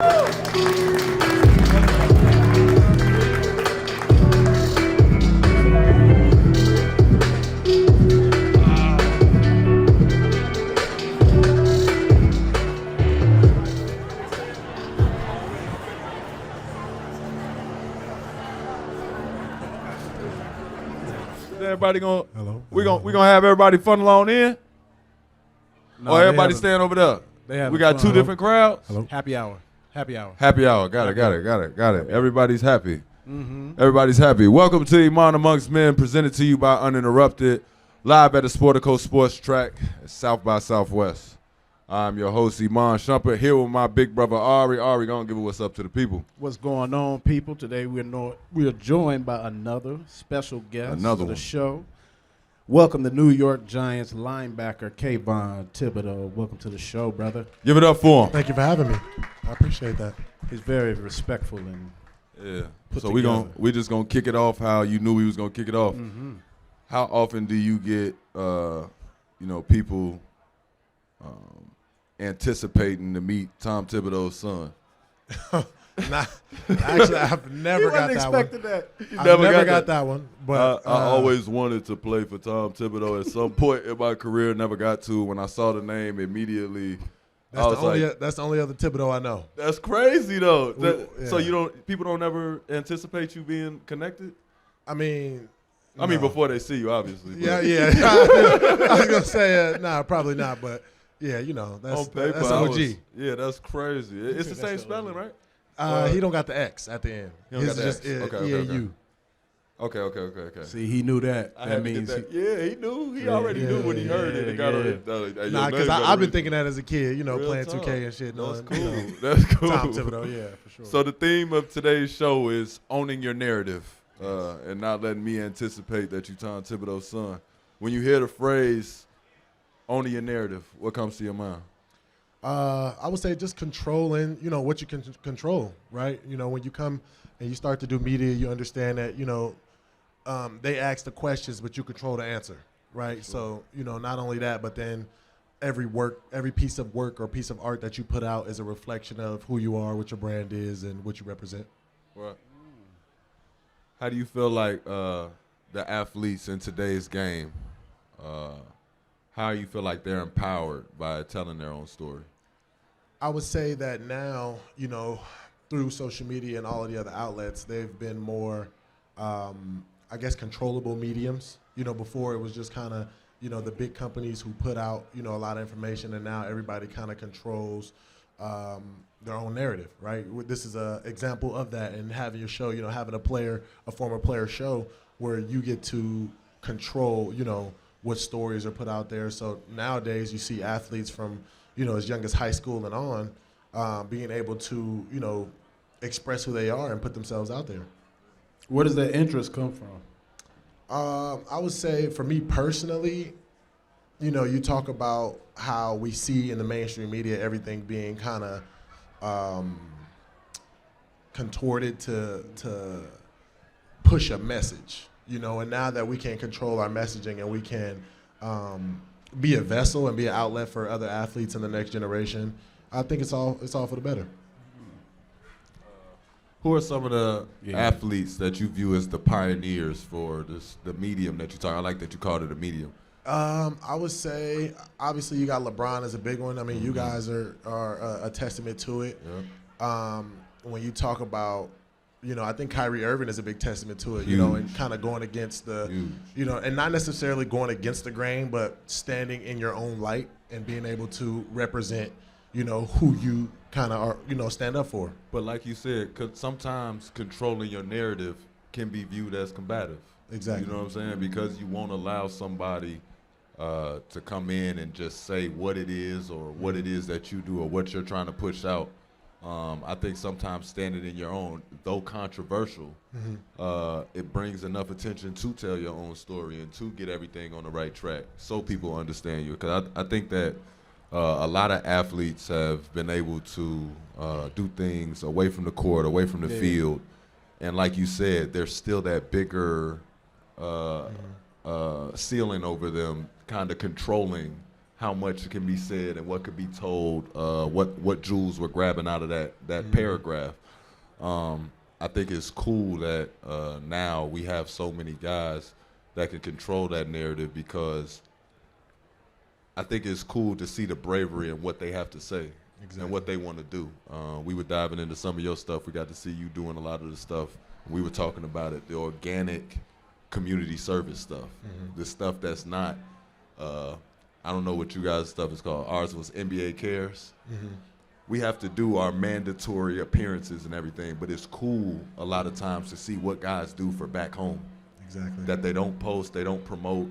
Everybody gonna we gonna have everybody funnel on in, or everybody stand over there. We got two different crowds. Hello. Happy hour. Happy hour. Got it. Everybody's happy. Everybody's happy. Welcome to Iman Amongst Men, presented to you by Uninterrupted, live at the Sportico Sports Track at South by Southwest. I'm your host, Iman Shumpert, here with my big brother, Ahrii. Ahrii, gonna give it what's up to the people. What's going on, people? Today we are joined by another special guest for the show. Welcome the New York Giants linebacker, Kayvon Thibodeaux. Welcome to the show, brother. Give it up for him. Thank you for having me. I appreciate that. He's very respectful and So we just gonna kick it off how you knew we was gonna kick it off. How often do you get people anticipating to meet Tom Thibodeau's son? Actually, I've never got that one. I've never got that one. But I always wanted to play for Tom Thibodeau at some point in my career. Never got to. When I saw the name, immediately that's the only other Thibodeau I know. That's crazy though. So people don't ever anticipate you being connected? I mean, before they see you, obviously. Yeah. I was gonna say probably not, but. Yeah, that's OG. That's crazy. It's the same spelling, right? He don't got the X at the end. He don't got the X. E-A-U. Okay. See, he knew that. That means he knew. He already knew when he heard it. Because I've been thinking that as a kid, playing 2K and shit. That's cool. That's cool. Tom Thibodeau, yeah, for sure. So the theme of today's show is owning your narrative and not letting me anticipate that you Tom Thibodeau's son. When you hear the phrase owning your narrative, what comes to your mind? I would say just controlling, what you can control, right? When you come and you start to do media, you understand that, they ask the questions, but you control the answer, right? Sure. So, not only that, but then every piece of work or piece of art that you put out is a reflection of who you are, what your brand is, and what you represent. Right. How do you feel like the athletes in today's game, how you feel like they're empowered by telling their own story? I would say that now, through social media and all of the other outlets, they've been more, controllable mediums. Before it was just kind of, the big companies who put out, a lot of information, and now everybody kind of controls their own narrative, right? This is an example of that, and having your show, having a former player show where you get to control, what stories are put out there. So nowadays you see athletes from, as young as high school and on, being able to, express who they are and put themselves out there. Where does that interest come from? I would say for me personally, you talk about how we see in the mainstream media everything being kind of contorted to push a message. And now that we can control our messaging and we can be a vessel and be an outlet for other athletes in the next generation, I think it's all for the better. Who are some of the athletes that you view as the pioneers for the medium that you talk? I like that you called it a medium. I would say, obviously, you got LeBron as a big one. I mean, you guys are a testament to it. Yeah. When you talk about, I think Kyrie Irving is a big testament to it, and kind of going against the, and not necessarily going against the grain, but standing in your own light and being able to represent, who you kind of are, stand up for. But like you said, sometimes controlling your narrative can be viewed as combative. Exactly. You know what I'm saying? Because you won't allow somebody to come in and just say what it is or what it is that you do or what you're trying to push out. I think sometimes standing in your own, though controversial, it brings enough attention to tell your own story and to get everything on the right track so people understand you. Because I think that a lot of athletes have been able to do things away from the court, away from the field. And like you said, there's still that bigger ceiling over them kind of controlling how much can be said and what could be told, what jewels we're grabbing out of that paragraph. I think it's cool that now we have so many guys that can control that narrative, because I think it's cool to see the bravery in what they have to say and what they want to do. We were diving into some of your stuff. We got to see you doing a lot of the stuff. We were talking about it, the organic community service stuff, the stuff that's not, I don't know what you guys' stuff is called. Ours was NBA Cares. We have to do our mandatory appearances and everything, but it's cool a lot of times to see what guys do for back home. Exactly. That they don't post, they don't promote,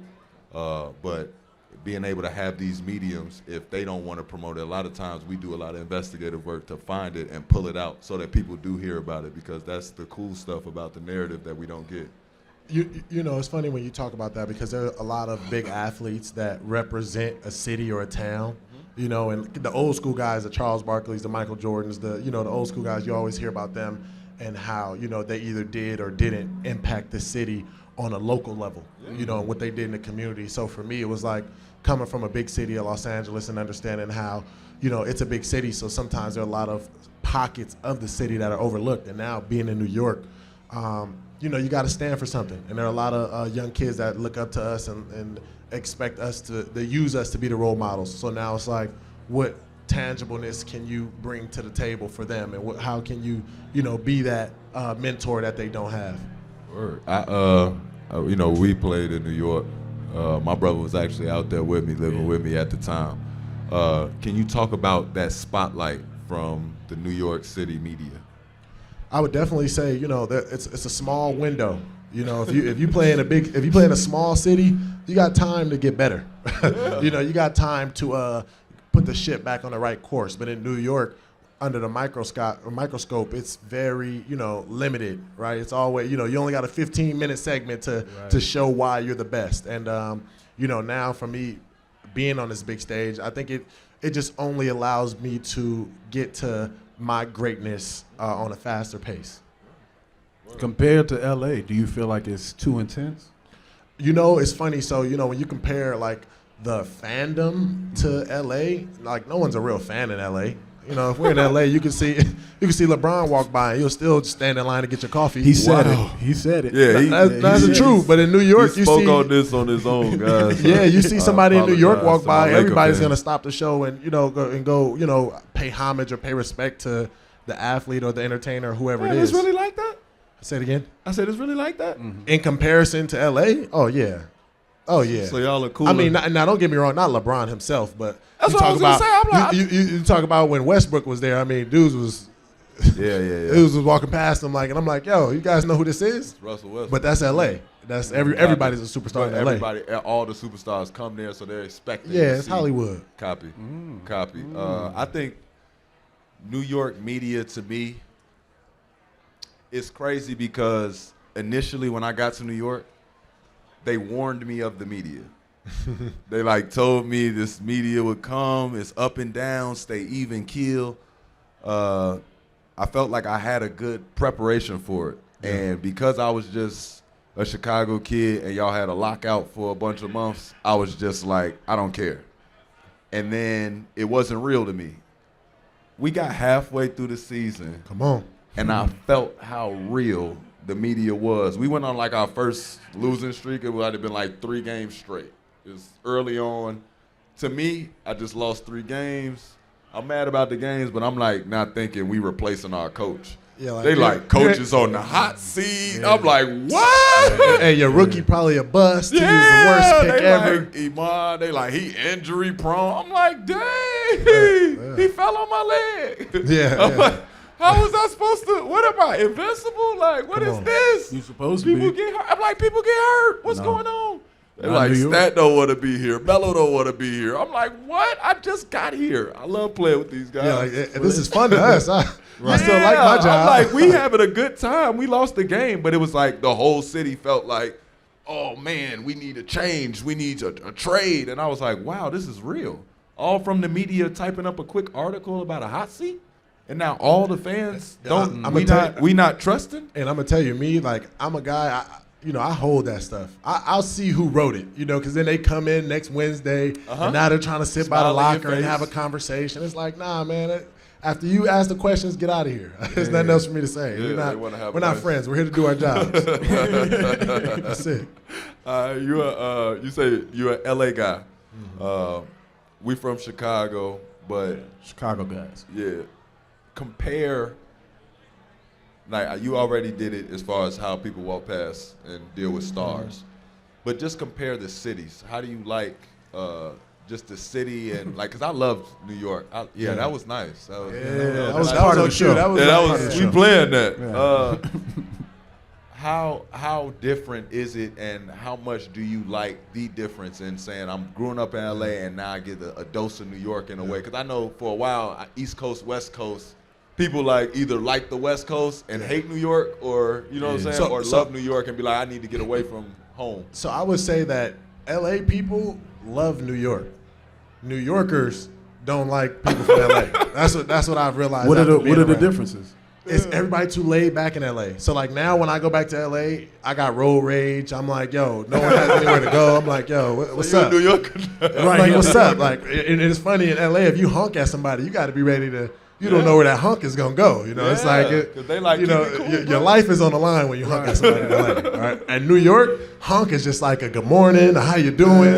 but being able to have these mediums, if they don't want to promote it, a lot of times we do a lot of investigative work to find it and pull it out so that people do hear about it, because that's the cool stuff about the narrative that we don't get. You know, it's funny when you talk about that, because there are a lot of big athletes that represent a city or a town, you know, and the old school guys, the Charles Barkleys, the Michael Jordans, the old school guys, you always hear about them and how, you know, they either did or didn't impact the city on a local level, you know, and what they did in the community. So for me, it was like coming from a big city of Los Angeles and understanding how, you know, it's a big city, so sometimes there are a lot of pockets of the city that are overlooked. And now being in New York, you know, you got to stand for something. And there are a lot of young kids that look up to us and expect us to, they use us to be the role models. So now it's like, what tangibleness can you bring to the table for them? And how can you, you know, be that mentor that they don't have? Word. You know, we played in New York. My brother was actually out there with me, living with me at the time. Can you talk about that spotlight from the New York City media? I would definitely say, you know, that it's a small window. You know, if you play in a small city, you got time to get better. Yeah. You know, you got time to put the ship back on the right course. But in New York, under the microscope, it's very, you know, limited, right? It's always, you know, you only got a 15-minute segment to show why you're the best. And you know, now for me, being on this big stage, I think it just only allows me to get to my greatness on a faster pace. Compared to LA, do you feel like it's too intense? You know, it's funny. So, you know, when you compare like the fandom to LA, like no one's a real fan in LA. You know, if we're in LA, you can see LeBron walk by and you'll still just stand in line to get your coffee. He said it. He said it. Yeah, that's the truth. But in New York, you spoke on this on his own, guys. Yeah, you see somebody in New York walk by, everybody's gonna stop the show and go you know, pay homage or pay respect to the athlete or the entertainer or whoever it is. It's really like that? Say it again. I said it's really like that? Mm-hmm. In comparison to LA? Oh yeah. Oh yeah. So y'all are cool. I mean, now don't get me wrong, not LeBron himself, but that's what I was gonna say. I'm like, you talk about when Westbrook was there. I mean, dudes was dudes was walking past him like, and I'm like, yo, you guys know who this is? It's Russell Westbrook. But that's LA. That's everybody's a superstar in LA. Everybody, all the superstars come there, so they're expecting. Yeah, it's Hollywood. Copy. I think New York media, to me, it's crazy because initially when I got to New York, they warned me of the media. They like told me this media would come, it's up and down, stay even keel. I felt like I had a good preparation for it. Yeah. And because I was just a Chicago kid and y'all had a lockout for a bunch of months, I was just like, I don't care. And then it wasn't real to me. We got halfway through the season. Come on. And I felt how real the media was. We went on like our first losing streak. It would have been like 3 games straight. It was early on. To me, I just lost 3 games. I'm mad about the games, but I'm like not thinking we replacing our coach. Yeah, like, they like coaches on the hot seat. Yeah. I'm like, what? Hey, your rookie probably a bust. He was the worst pick ever. Like, Iman, they like, he injury prone. I'm like, dang, he fell on my leg. Yeah. Like, how was I supposed to? What am I, invincible? Like, what is this? You supposed to be. Get hurt. I'm like, people get hurt. What's going on? They're like, Stat don't want to be here. Melo don't want to be here. I'm like, what? I just got here. I love playing with these guys. Yeah, like, this is fun to us. I still like my job. I'm like, we having a good time. We lost the game, but it was like the whole city felt like, oh, man, we need a change. We need a trade. And I was like, wow, this is real. All from the media typing up a quick article about a hot seat. And now all the fans don't. We not trusting. And I'm gonna tell you, me, like, I'm a guy. I hold that stuff. I'll see who wrote it, because then they come in next Wednesday, and now they're trying to sit by the locker and have a conversation. It's like, nah, man. After you ask the questions, get out of here. There's nothing else for me to say. Yeah, we're not friends. We're here to do our jobs. That's it. You say you're an LA guy. Mm-hmm. We from Chicago, but Chicago guys. Yeah. Compare. Like you already did it as far as how people walk past and deal with stars, but just compare the cities. How do you like just the city and like? Cause I loved New York. That was nice. That was part of the show. We playing that. Yeah. How different is it, and how much do you like the difference in saying I'm growing up in LA and now I get a dose of New York in a way? Cause I know for a while East Coast, West Coast. People either like the West Coast and hate New York, or you know what I'm saying, or love New York and be like, I need to get away from home. So I would say that LA people love New York. New Yorkers don't like people from LA. That's what I've realized. What are the differences? It's everybody too laid back in LA. So like now when I go back to LA, I got road rage. I'm like, yo, no one has anywhere to go. I'm like, yo, what's up? New York. I'm like, what's up? Like, and it's funny in LA, if you honk at somebody, you got to be ready to. You don't know where that hunk is gonna go. It's like they like your life is on the line when you honk at somebody in LA. Right? And New York, honk is just like a good morning, a how you doing,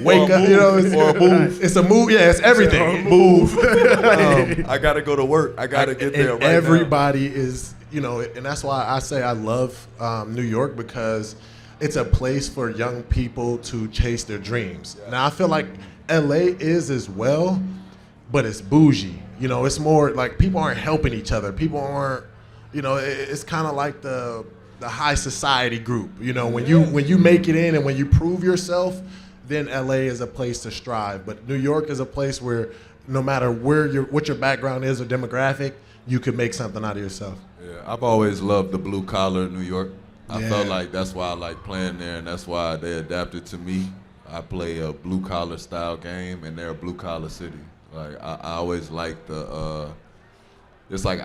wake up. Or a move. It's a move. Yeah, it's everything. Move. I gotta go to work. I gotta get there. Right everybody is, and that's why I say I love New York, because it's a place for young people to chase their dreams. Yeah. Now I feel like LA is as well, but it's bougie. It's more like people aren't helping each other. People aren't, it's kind of like the high society group. When you make it in and when you prove yourself, then LA is a place to strive. But New York is a place where no matter what your background is or demographic, you can make something out of yourself. Yeah, I've always loved the blue collar New York. I felt like that's why I like playing there, and that's why they adapted to me. I play a blue collar style game, and they're a blue collar city. Like I always like it's like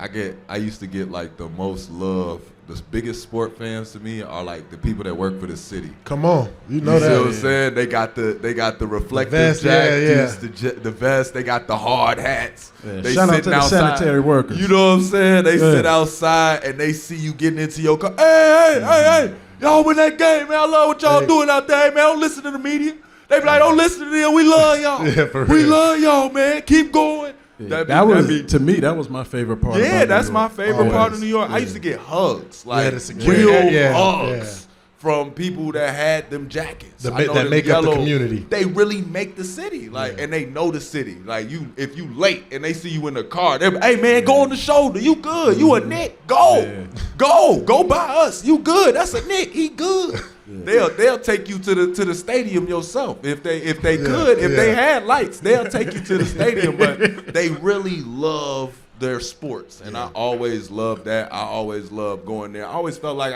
I used to get like the most love. The biggest sport fans to me are like the people that work for the city. Come on, you know that. See what I'm saying? They got the reflective jackets, the vest. They got the hard hats. Yeah. They Shout out to the outside. sanitary workers. You know what I'm saying? They sit outside and they see you getting into your car. Hey, y'all win that game, man. I love what y'all doing out there, man. Don't listen to the media. They be like, don't listen to them. We love y'all. We love y'all, man. Keep going. Yeah, to me, that was my favorite part. Yeah, that's my favorite part of New York. I used to get hugs, like real hugs from people that had them jackets. That make up the community. They really make the city, and they know the city. Like if you late and they see you in the car, they're like, hey man, go on the shoulder. You good? You a Nick? Go, go by us. You good? That's a Nick. He good. They'll take you to the stadium yourself if they could. If they had lights, they'll take you to the stadium. But they really love their sports, and I always loved that. I always loved going there. I always felt like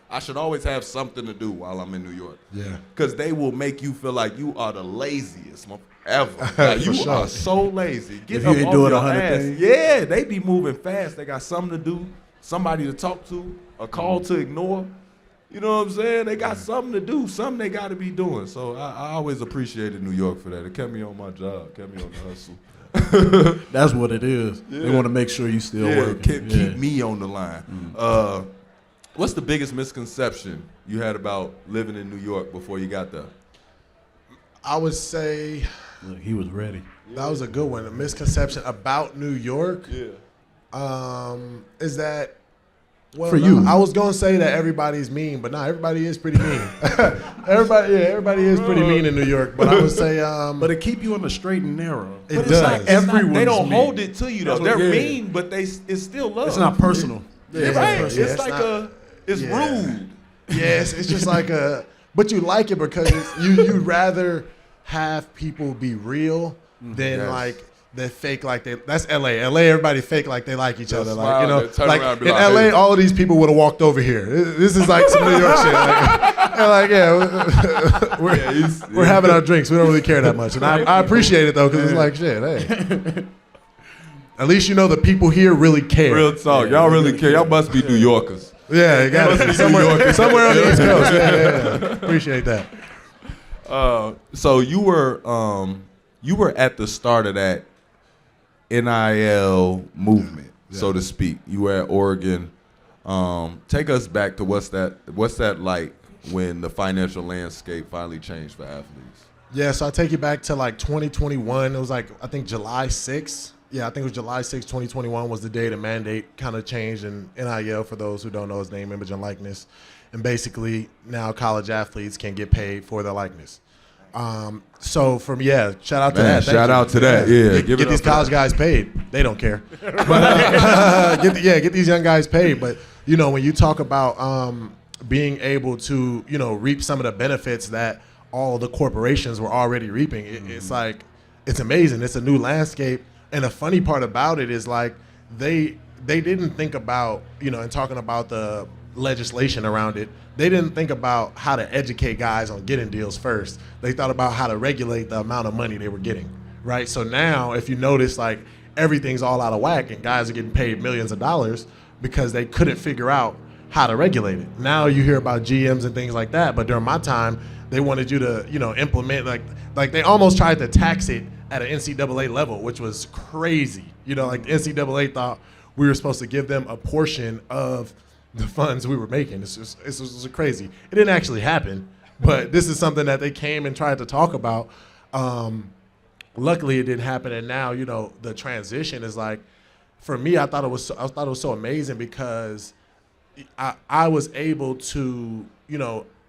I should always have something to do while I'm in New York. Yeah, because they will make you feel like you are the laziest ever. Like, you are so lazy. Get up off your ass. Yeah, they be moving fast. They got something to do, somebody to talk to, a call to ignore. You know what I'm saying? They got something to do, something they got to be doing. So I always appreciated New York for that. It kept me on my job, kept me on the hustle. That's what it is. Yeah. They want to make sure you still working. Keep me on the line. What's the biggest misconception you had about living in New York before you got there? I would say... Look, he was ready. That was a good one. A misconception about New York is that... Well, for you, I was gonna say that everybody's mean, but everybody is pretty mean. everybody is pretty mean in New York. But I would say, but it keep you on the straight and narrow. It does. Like they don't hold it to you though. They're mean, but it's still love. It's not personal. It's like it's rude. Yes, it's just like but you like it because you'd rather have people be real than like. They fake like that's LA. LA, everybody fake like they like each other. Like, like in LA, all of these people would have walked over here. This is like some New York shit. We're having our drinks. We don't really care that much. And I appreciate it though, because it's like shit, hey. At least the people here really care. Real talk. Y'all really care. Y'all must be New Yorkers. Yeah, you got it. Somewhere on the East Coast. Yeah. Appreciate that. So you were at the start of that NIL movement, so to speak. You were at Oregon. Take us back to what's that like when the financial landscape finally changed for athletes? Yeah, so I take you back to like 2021. It was like, I think July 6th. Yeah, I think it was July 6th, 2021 was the day the mandate kind of changed in NIL, for those who don't know his name, image, and likeness. And basically now college athletes can get paid for their likeness. So shout out to that. Shout out to that. Yeah, get these college guys paid. They don't care. But get these young guys paid. But when you talk about being able to reap some of the benefits that all the corporations were already reaping, it's like it's amazing. It's a new landscape. And the funny part about it is like they didn't think about and talking about the legislation around it. They didn't think about how to educate guys on getting deals first. They thought about how to regulate the amount of money they were getting, right? So now if you notice, like, everything's all out of whack and guys are getting paid millions of dollars because they couldn't figure out how to regulate it. Now you hear about GMs and things like that, but during my time, they wanted you to, implement, like they almost tried to tax it at an NCAA level, which was crazy. Like the NCAA thought we were supposed to give them a portion of the funds we were making. It was crazy. It didn't actually happen, but this is something that they came and tried to talk about. Luckily, it didn't happen, and now the transition is like, for me, I thought it was so amazing because I was able to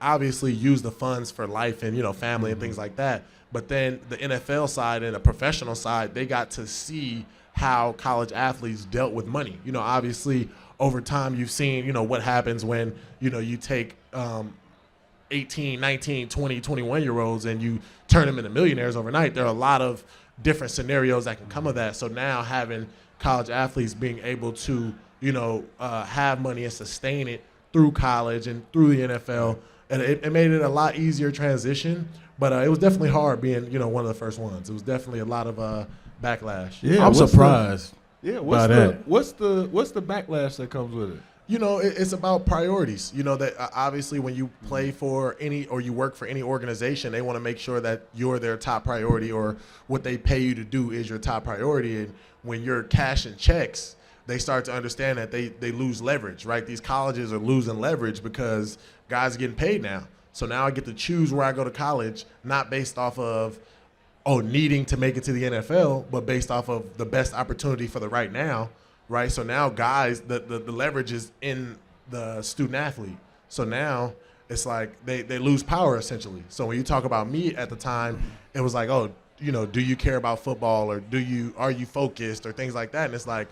obviously use the funds for life and family and things like that. But then the NFL side and the professional side, they got to see how college athletes dealt with money. Obviously, over time, you've seen, what happens when, you take 18, 19, 20, 21-year-olds and you turn them into millionaires overnight. There are a lot of different scenarios that can come of that. So now having college athletes being able to, have money and sustain it through college and through the NFL, and it made it a lot easier transition. But it was definitely hard being, one of the first ones. It was definitely a lot of backlash. Yeah, I'm surprised. What's the backlash that comes with it? It's about priorities. That obviously when you play for or you work for any organization, they want to make sure that you're their top priority, or what they pay you to do is your top priority. And when you're cashing checks, they start to understand that they lose leverage, right? These colleges are losing leverage because guys are getting paid now. So now I get to choose where I go to college, not based off of needing to make it to the NFL, but based off of the best opportunity for the right now, right? So now guys, the leverage is in the student athlete. So now it's like they lose power essentially. So when you talk about me at the time, it was like, do you care about football, or are you focused, or things like that? And it's like,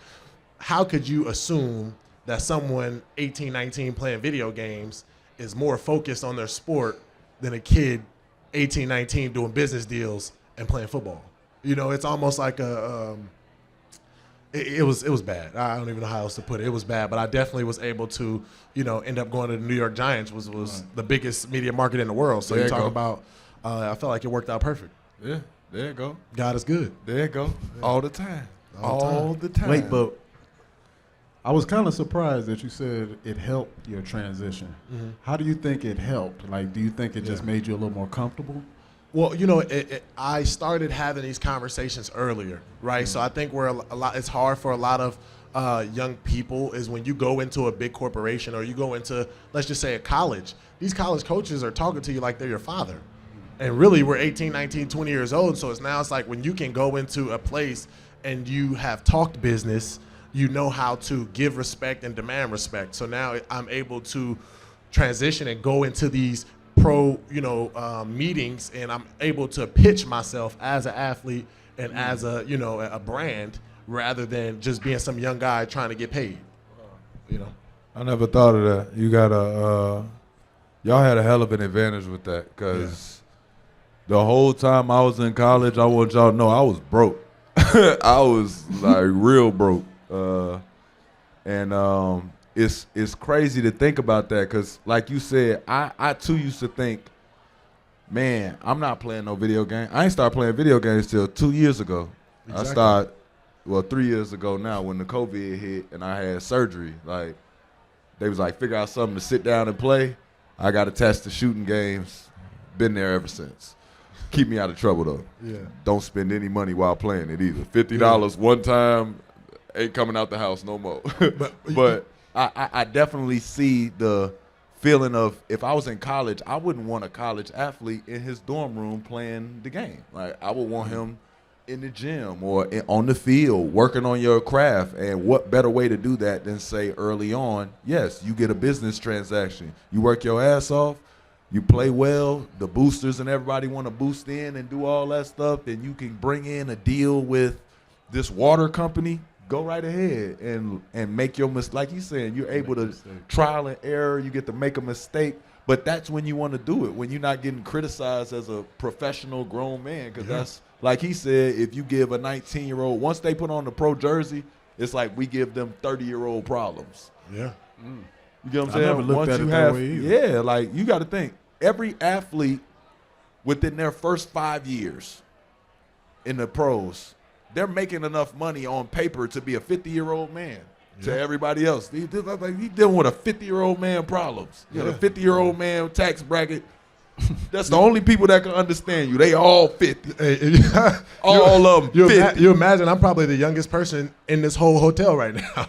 how could you assume that someone 18, 19 playing video games is more focused on their sport than a kid 18, 19 doing business deals and playing football? It's almost like it was bad. I don't even know how else to put it. It was bad, but I definitely was able to, end up going to the New York Giants, was the biggest media market in the world. So you talk about, I felt like it worked out perfect. Yeah, there you go. God is good. There you go. Yeah. All the time. All the time. Wait, but I was kind of surprised that you said it helped your transition. Mm-hmm. How do you think it helped? Like, do you think it just made you a little more comfortable? Well, I started having these conversations earlier, right? Mm-hmm. So I think it's hard for a lot of young people is when you go into a big corporation, or you go into, let's just say, a college. These college coaches are talking to you like they're your father. And really, we're 18, 19, 20 years old. So it's like when you can go into a place and you have talked business, you know how to give respect and demand respect. So now I'm able to transition and go into these pro, meetings, and I'm able to pitch myself as an athlete and as a brand, rather than just being some young guy trying to get paid. I never thought of that. You got y'all had a hell of an advantage with that, because the whole time I was in college, I want y'all to know I was broke. I was like real broke. It's crazy to think about that, because like you said, I too used to think, man, I'm not playing no video game. I ain't started playing video games till 2 years ago. Exactly. I started, 3 years ago now, when the COVID hit and I had surgery. Like, They was like, figure out something to sit down and play. I got attached to shooting games. Been there ever since. Keep me out of trouble, though. Yeah. Don't spend any money while playing it either. $50 one time ain't coming out the house no more. But I definitely see the feeling of, if I was in college, I wouldn't want a college athlete in his dorm room playing the game. Like, I would want him in the gym or on the field working on your craft. And what better way to do that than say early on, yes, you get a business transaction. You work your ass off, you play well, the boosters and everybody want to boost in and do all that stuff, then you can bring in a deal with this water company. Go right ahead and make your mistake. Like you said, you're able to trial and error. You get to make a mistake. But that's when you want to do it, when you're not getting criticized as a professional grown man. Because that's, like he said, if you give a 19-year-old, once they put on the pro jersey, it's like we give them 30-year-old problems. Yeah. You get what I'm saying? I never looked at it that way either. Yeah, like you got to think, every athlete within their first 5 years in the pros, they're making enough money on paper to be a 50-year-old man to everybody else. He's dealing with a 50-year-old man problems. You know, the 50-year-old man tax bracket. That's the only people that can understand you. They all 50. All of them 50. You imagine I'm probably the youngest person in this whole hotel right now.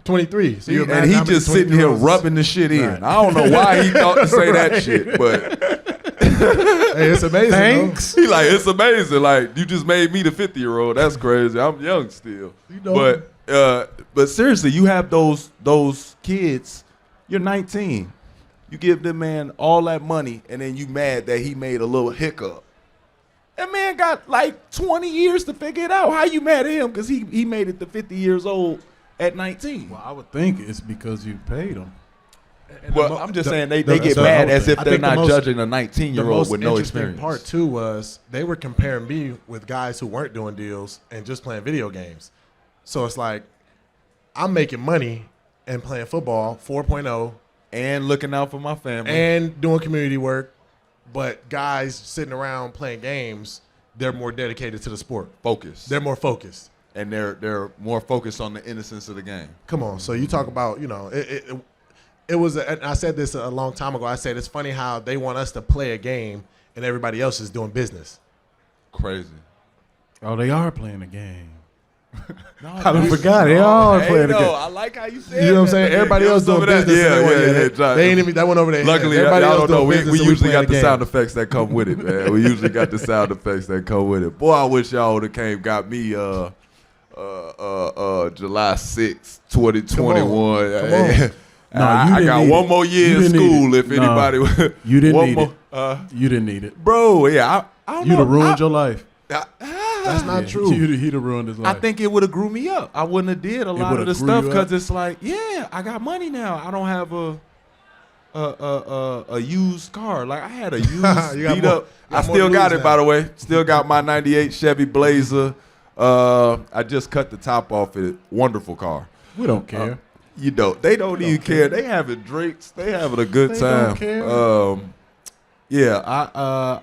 23. So and he just sitting here rubbing the shit in. Right. I don't know why he thought to say that shit, but hey, it's amazing. Thanks. He like, it's amazing. Like, you just made me the 50-year-old. That's crazy. I'm young still. You know. But seriously, you have those kids. You're 19. You give them man all that money, and then you mad that he made a little hiccup. That man got like 20 years to figure it out. How you mad at him? Because he made it to 50 years old at 19. Well, I would think it's because you paid him. Well, I'm just saying they get mad as if they're not judging a 19-year-old with no experience. The part too was they were comparing me with guys who weren't doing deals and just playing video games. So it's like I'm making money and playing football 4.0 and looking out for my family and doing community work, but guys sitting around playing games, they're more dedicated to the sport. Focused. They're more focused. And they're more focused on the innocence of the game. Come on. So you talk about, it was, and I said this a long time ago. I said it's funny how they want us to play a game and everybody else is doing business. Crazy. Oh, they are playing a game. No, I forgot. They all playing a game. I like how you said You know what I'm saying? Everybody else doing business. Yeah. They ain't even, that went over their head. Luckily, everybody y'all else don't know. We business, so usually got the game. sound effects that come with it, man. We usually got the sound effects that come with it. Boy, I wish y'all would have got me July 6th, 2021. Come on. No, I got one more year in school if anybody. You didn't need it. You didn't need it. Bro, yeah. I don't know. You'd have ruined your life. That's not true. He'd have ruined his life. I think it would have grew me up. I wouldn't have did a lot of the stuff because it's like, yeah, I got money now. I don't have a used car. Like I had a used beat up. I still got it, by the way. Still got my 98 Chevy Blazer. I just cut the top off it. Wonderful car. We don't care. You don't. They don't even care. They having drinks. They having a good time. They don't care. Yeah,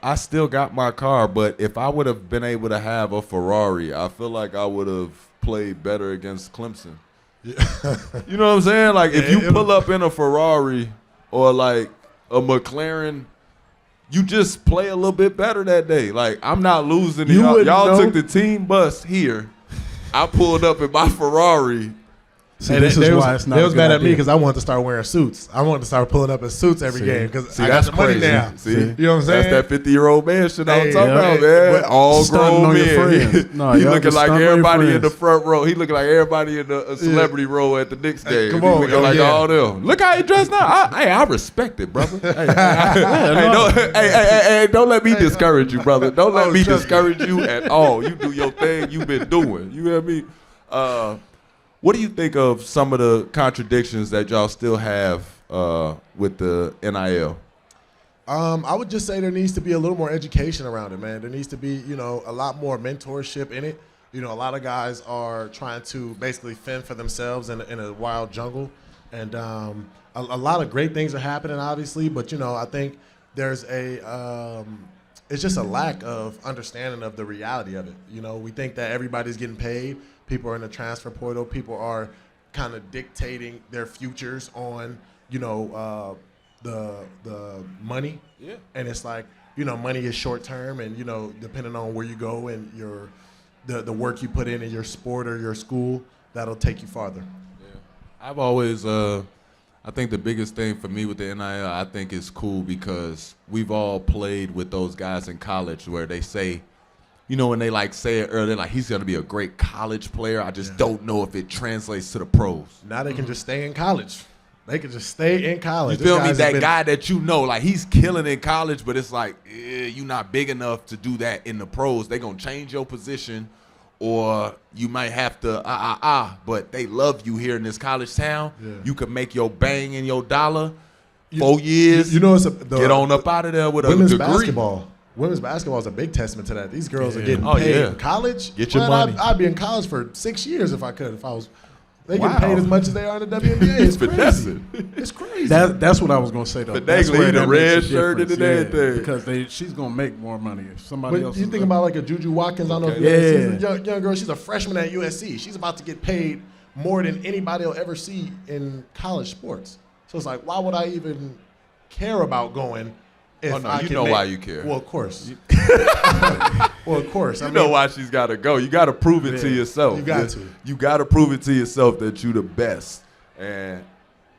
I still got my car, but if I would have been able to have a Ferrari, I feel like I would have played better against Clemson. Yeah. You know what I'm saying? Like if you pull up in a Ferrari or like a McLaren, you just play a little bit better that day. Like I'm not losing. Y'all took the team bus here. I pulled up in my Ferrari. See, this is why it's not. They was mad at me because I wanted to start wearing suits. I wanted to start pulling up in suits every game because I got the money now. See, you know what I'm saying? That's that 50-year-old man shit I'm talking about, man. All grown men. He looking like everybody in the front row. He looking like everybody in the celebrity row at the Knicks game. Come on, he looking like all them. Look how he dressed now. I respect it, brother. Hey, don't let me discourage you, brother. Don't let me discourage you at all. You do your thing. You've been doing. You hear me? What do you think of some of the contradictions that y'all still have with the NIL? I would just say there needs to be a little more education around it, man. There needs to be, a lot more mentorship in it. A lot of guys are trying to basically fend for themselves in a wild jungle. And a lot of great things are happening, obviously. But, I think there's it's just a lack of understanding of the reality of it. We think that everybody's getting paid. People are in the transfer portal. People are kind of dictating their futures on, the money. Yeah. And it's like, money is short term, and depending on where you go and the work you put in your sport or your school, that'll take you farther. Yeah. I've always I think the biggest thing for me with the NIL, I think is cool because we've all played with those guys in college where they say, when they like say it earlier, like he's gonna be a great college player. I just don't know if it translates to the pros. Now they can just stay in college. They can just stay in college. You feel me? That guy that like he's killing in college, but it's like you're not big enough to do that in the pros. They gonna change your position, or you might have to but they love you here in this college town. Yeah. You can make your bang and your dollar. 4 years. Get on up out of there with a degree. Women's basketball is a big testament to that. These girls are getting paid in college. Get your money. I'd be in college for 6 years if I could. They get paid as much as they are in the WNBA. It's crazy. It's crazy. That's what I was gonna say though. That's where the red shirt and everything. Because she's gonna make more money if somebody else. You think about like a Juju Watkins. I don't know if you ever seen young girl. She's a freshman at USC. She's about to get paid more than anybody will ever see in college sports. So it's like, why would I even care about going? Why you care. Well, of course. Well, of course. You know why she's got to go. You got to prove it to yourself. You got to. You got to prove it to yourself that you're the best. And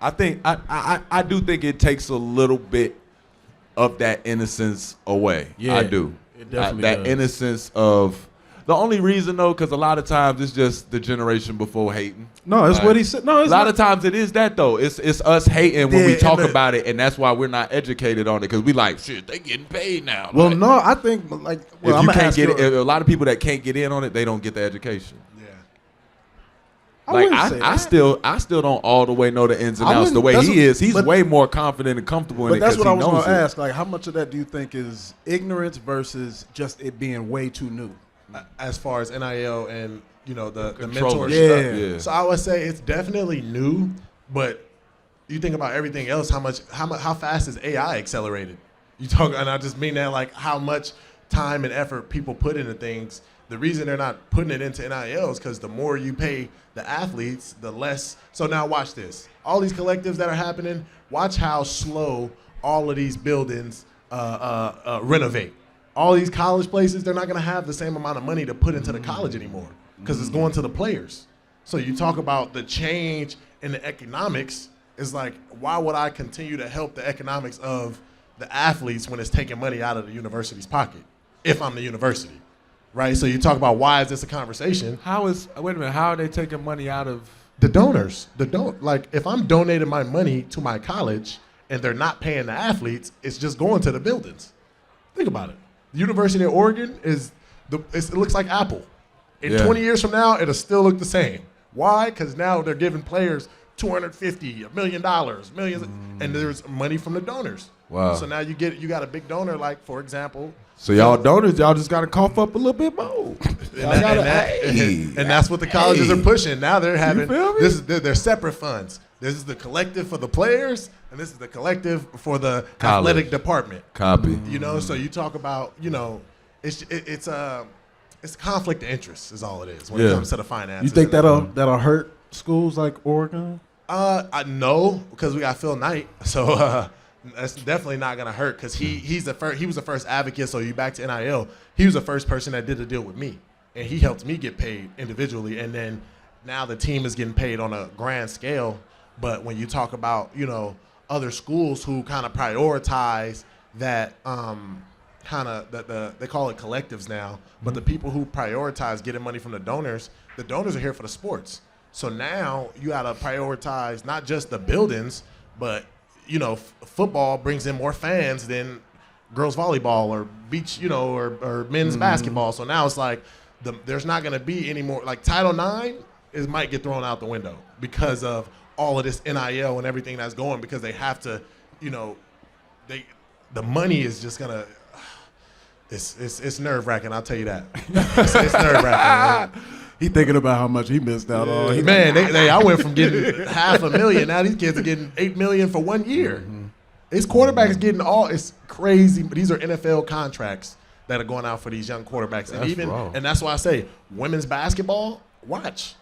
I think I do think it takes a little bit of that innocence away. Yeah, I do. It definitely that does. innocence of. The only reason, though, because a lot of times it's just the generation before hating. No, it's what he said. No, it's a lot of times it is that, though. It's us hating when we talk about it, and that's why we're not educated on it, because we like, shit, they getting paid now. Well, like, no, I think, like, well, if you can't get it, a lot of people that can't get in on it, they don't get the education. Yeah. I still don't all the way know the ins and outs the way he is. He's way more confident and comfortable in it. But that's what I was going to it. ask. Like, how much of that do you think is ignorance versus just it being way too new? As far as NIL and the Controller mentor stuff. stuff. So I would say it's definitely new, but you think about everything else. How fast is AI accelerated? And I just mean that like how much time and effort people put into things. The reason they're not putting it into NIL is because the more you pay the athletes, the less. So now watch this. All these collectives that are happening. Watch how slow all of these buildings renovate. All these college places, they're not going to have the same amount of money to put into the college anymore because it's going to the players. So you talk about the change in the economics. It's like, why would I continue to help the economics of the athletes when it's taking money out of the university's pocket if I'm the university, right? So you talk about why is this a conversation? Wait a minute, how are they taking money out of? The donors. Like if I'm donating my money to my college and they're not paying the athletes, it's just going to the buildings. Think about it. The University of Oregon it looks like Apple. In 20 years from now, it'll still look the same. Why? Because now they're giving players $250, $1 million, millions, and there's money from the donors. Wow. So now you got a big donor, like for example. So y'all donors, y'all just got to cough up a little bit more. And that's what the colleges are pushing. Now they're having they're separate funds. This is the collective for the players, and this is the collective for the athletic department. Copy. So you talk about, it's conflict of interest is all it is when it comes to the finances. You think that'll hurt schools like Oregon? I know because we got Phil Knight, so that's definitely not gonna hurt because he was the first advocate. So you back to NIL, he was the first person that did the deal with me, and he helped me get paid individually, and then now the team is getting paid on a grand scale. But when you talk about, other schools who kind of prioritize that, they call it collectives now, but the people who prioritize getting money from the donors are here for the sports. So now you got to prioritize not just the buildings, but, football brings in more fans than girls volleyball or beach, or men's basketball. So now it's like there's not going to be any more, like Title IX might get thrown out the window because of all of this NIL and everything that's going, because they have to, the money is just gonna. It's nerve wracking. I'll tell you that. It's nerve wracking. He thinking about how much he missed out on. Man, I went from getting $500,000. Now these kids are getting $8 million for 1 year. His quarterbacks getting it's crazy. But these are NFL contracts that are going out for these young quarterbacks, and that's why I say women's basketball. Watch,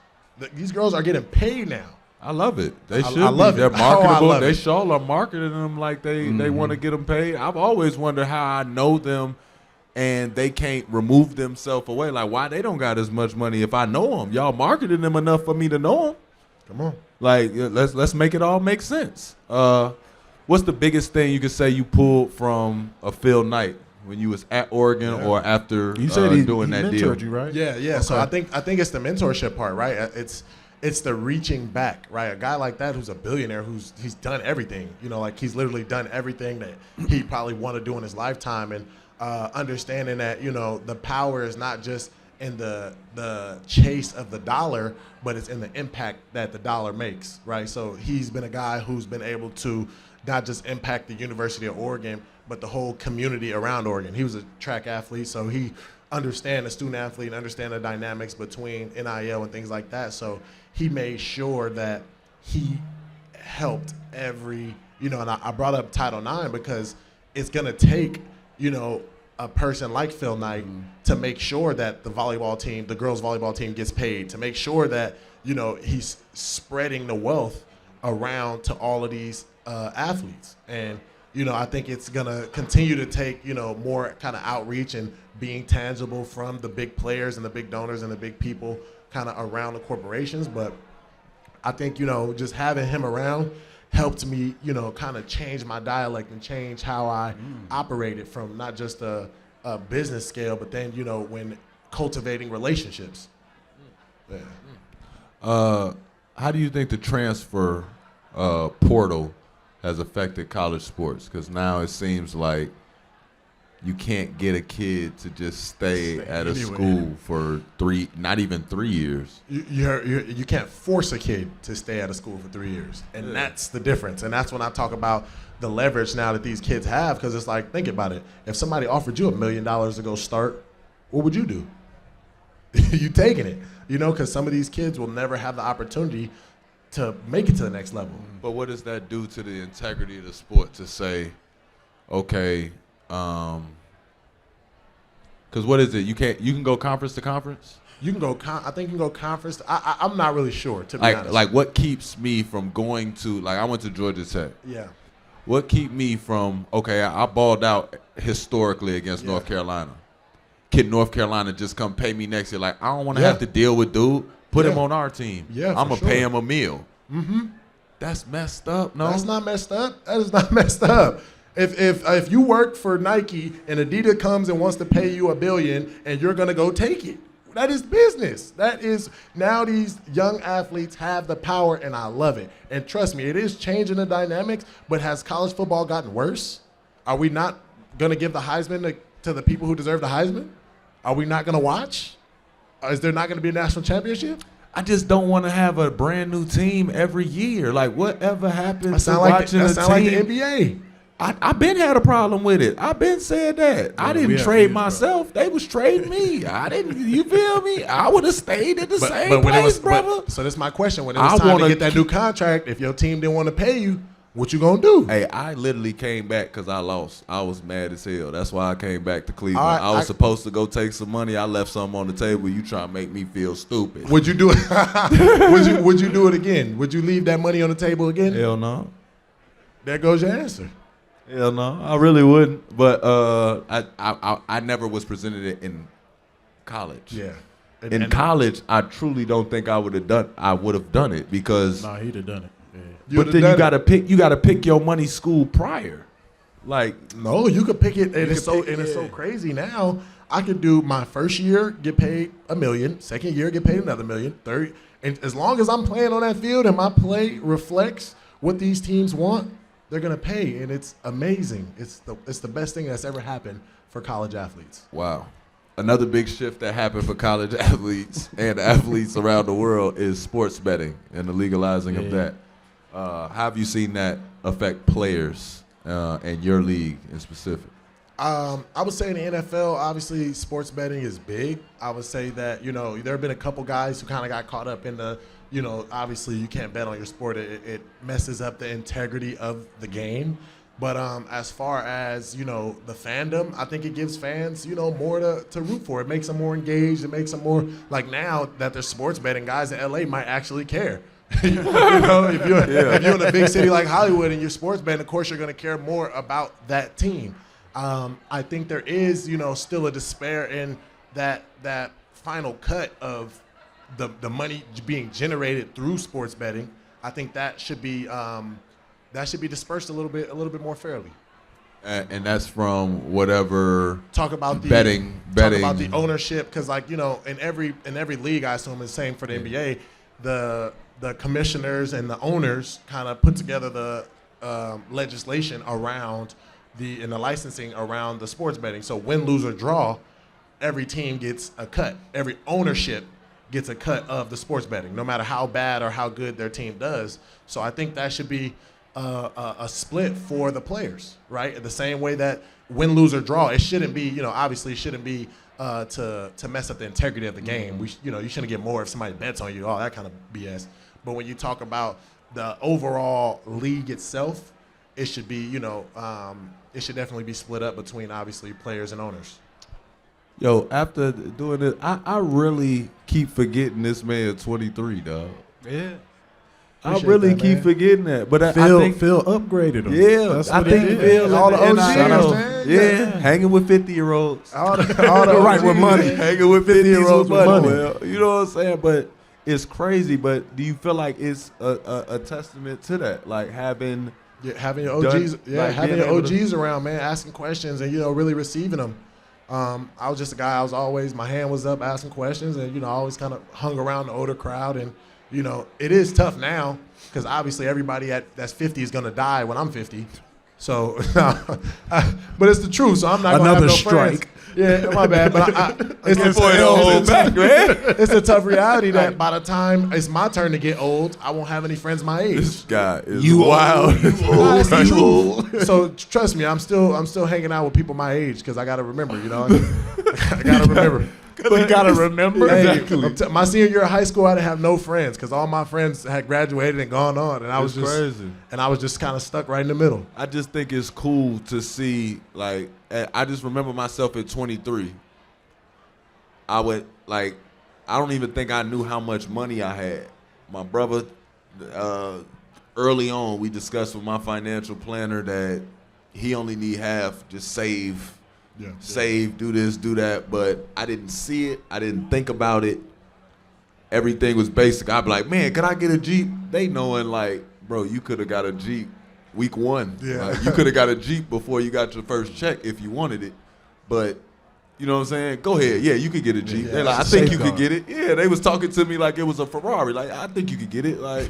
these girls are getting paid now. I love it. They should I love be. it. They're marketable. love They it. sure are marketing them like they want to get them paid. I've always wondered how I know them and they can't remove themselves away. Like, why they don't got as much money if I know them? Y'all marketed them enough for me to know them. Come on. Like, let's make it all make sense. What's the biggest thing you could say you pulled from a Phil Knight when you was at Oregon or after You said doing that mentored deal? you, right? Yeah. Okay. So I think it's the mentorship part, right? It's the reaching back, right? A guy like that who's a billionaire, he's done everything. You know, like he's literally done everything that he probably wanted to do in his lifetime, and understanding that, you know, the power is not just in the chase of the dollar, but it's in the impact that the dollar makes, right? So he's been a guy who's been able to not just impact the University of Oregon, but the whole community around Oregon. He was a track athlete, so he understand the student athlete and understand the dynamics between NIL and things like that. So he made sure that he helped every, you know, and I brought up Title IX because it's going to take, you know, a person like Phil Knight to make sure that the volleyball team, the girls volleyball team gets paid, to make sure that, you know, he's spreading the wealth around to all of these athletes. And, you know, I think it's going to continue to take, you know, more kind of outreach and being tangible from the big players and the big donors and the big people kind of around the corporations. But I think, you know, just having him around helped me, you know, kind of change my dialect and change how I operated from not just a business scale, but then, you know, when cultivating relationships. Yeah. How do you think the transfer portal has affected college sports? Because now it seems like you can't get a kid to just stay at a anywhere. school for not even 3 years. You can't force a kid to stay at a school for 3 years. And that's the difference. And that's when I talk about the leverage now that these kids have, because it's like, think about it. If somebody offered you $1 million to go start, what would you do? You taking it, you know, because some of these kids will never have the opportunity to make it to the next level. But what does that do to the integrity of the sport to say, okay, because what is it? You can go conference to conference? You can go. I think you can go conference. I'm not really sure, to be honest. Like what keeps me from going to, like, I went to Georgia Tech. Yeah. What keep me from, okay, I balled out historically against North Carolina. Can North Carolina just come pay me next year? Like, I don't want to have to deal with dude. Put him on our team. Yeah, I'm going to sure. pay him a meal. Mm-hmm. That's messed up, no? That's not messed up. That is not messed up. If you work for Nike and Adidas comes and wants to pay you $1 billion and you're gonna go take it, that is business. That is, now these young athletes have the power, and I love it. And trust me, it is changing the dynamics. But has college football gotten worse? Are we not gonna give the Heisman to the people who deserve the Heisman? Are we not gonna watch? Is there not gonna be a national championship? I just don't want to have a brand new team every year. Like, whatever happened That sound to like watching a team? like the NBA. I been had a problem with it. I been said that. I didn't trade myself. They was trading me. I didn't. You feel me? I would have stayed at the same place, brother. So that's my question. When it was time to get that new contract, if your team didn't want to pay you, what you gonna do? Hey, I literally came back because I lost. I was mad as hell. That's why I came back to Cleveland. All right, I was supposed to go take some money. I left something on the table. You trying to make me feel stupid. Would you do it? Would you do it again? Would you leave that money on the table again? Hell no. There goes your answer. Hell no. I really wouldn't. But I never was presented it in college. Yeah. In college, I truly don't think I would have done it because. Nah, he'd have done it. Yeah. But then you gotta pick your money school prior. Like, no, you could pick it, and it's so crazy now. I could do my first year, get paid $1 million. Second year, get paid another $1 million. Third, and as long as I'm playing on that field and my play reflects what these teams want, they're gonna pay, and it's amazing. It's the best thing that's ever happened for college athletes. wow. Another big shift that happened for college athletes and athletes around the world is sports betting and the legalizing of that. How have you seen that affect players and your league in specific? I would say in the NFL, obviously, sports betting is big. I would say that, you know, there have been a couple guys who kind of got caught up in the, you know, obviously you can't bet on your sport. It messes up the integrity of the game. But as far as, you know, the fandom, I think it gives fans, you know, more to root for. It makes them more engaged. It makes them more, like, now that there's sports betting, guys in LA might actually care. If you're in a big city like Hollywood and you're sports betting, of course you're going to care more about that team. I think there is, still a despair in that final cut of the money being generated through sports betting. I think that should be dispersed a little bit more fairly. And that's from whatever. Talk about the betting. Talk about the ownership, because in every league, I assume it's the same for the NBA. The commissioners and the owners kind of put together the legislation around and the licensing around the sports betting. So win, lose, or draw, every team gets a cut. Every ownership gets a cut of the sports betting, no matter how bad or how good their team does. So I think that should be a split for the players, right? The same way that win, lose, or draw, it shouldn't be, obviously it shouldn't be to mess up the integrity of the game. You shouldn't get more if somebody bets on you, all that kind of BS. But when you talk about the overall league itself, it should be, it should definitely be split up between obviously players and owners. Yo, after doing this, I really keep forgetting this man 23, dog. Yeah. I really keep forgetting that. But I think Phil upgraded him. Yeah, I think Phil all the OGs, man. Yeah, hanging with 50-year-olds. All the right with money. Hanging with 50-year-olds with money. Well, you know what I'm saying? But it's crazy. But do you feel like it's a testament to that? Like having your OGs, having your OGs around, man, asking questions and really receiving them. I was just a guy. I was always, my hand was up asking questions, and I always kind of hung around the older crowd. And it is tough now because obviously everybody that's 50 is gonna die when I'm 50. So, but it's the truth. So I'm not gonna have no strike. friends. Yeah, my bad. But it's a tough reality that by the time it's my turn to get old, I won't have any friends my age. This guy is wild. You old. So trust me, I'm still hanging out with people my age because I gotta remember. I gotta remember. But you gotta remember. Exactly. My senior year of high school, I didn't have no friends because all my friends had graduated and gone on, and I was just kind of stuck right in the middle. I just think it's cool to see. Like, I just remember myself at 23. I don't even think I knew how much money I had. My brother, early on, we discussed with my financial planner that he only need half, just save. Yeah. Save, do this, do that, but I didn't see it. I didn't think about it. Everything was basic. I'd be like, man, can I get a Jeep? They knowing like, bro, you could have got a Jeep week one. Yeah. Like, you could have got a Jeep before you got your first check if you wanted it. But you know what I'm saying? Go ahead. Yeah, you could get a Jeep. Yeah, they're like, I think you could get it. Yeah, they was talking to me like it was a Ferrari. Like, I think you could get it. Like,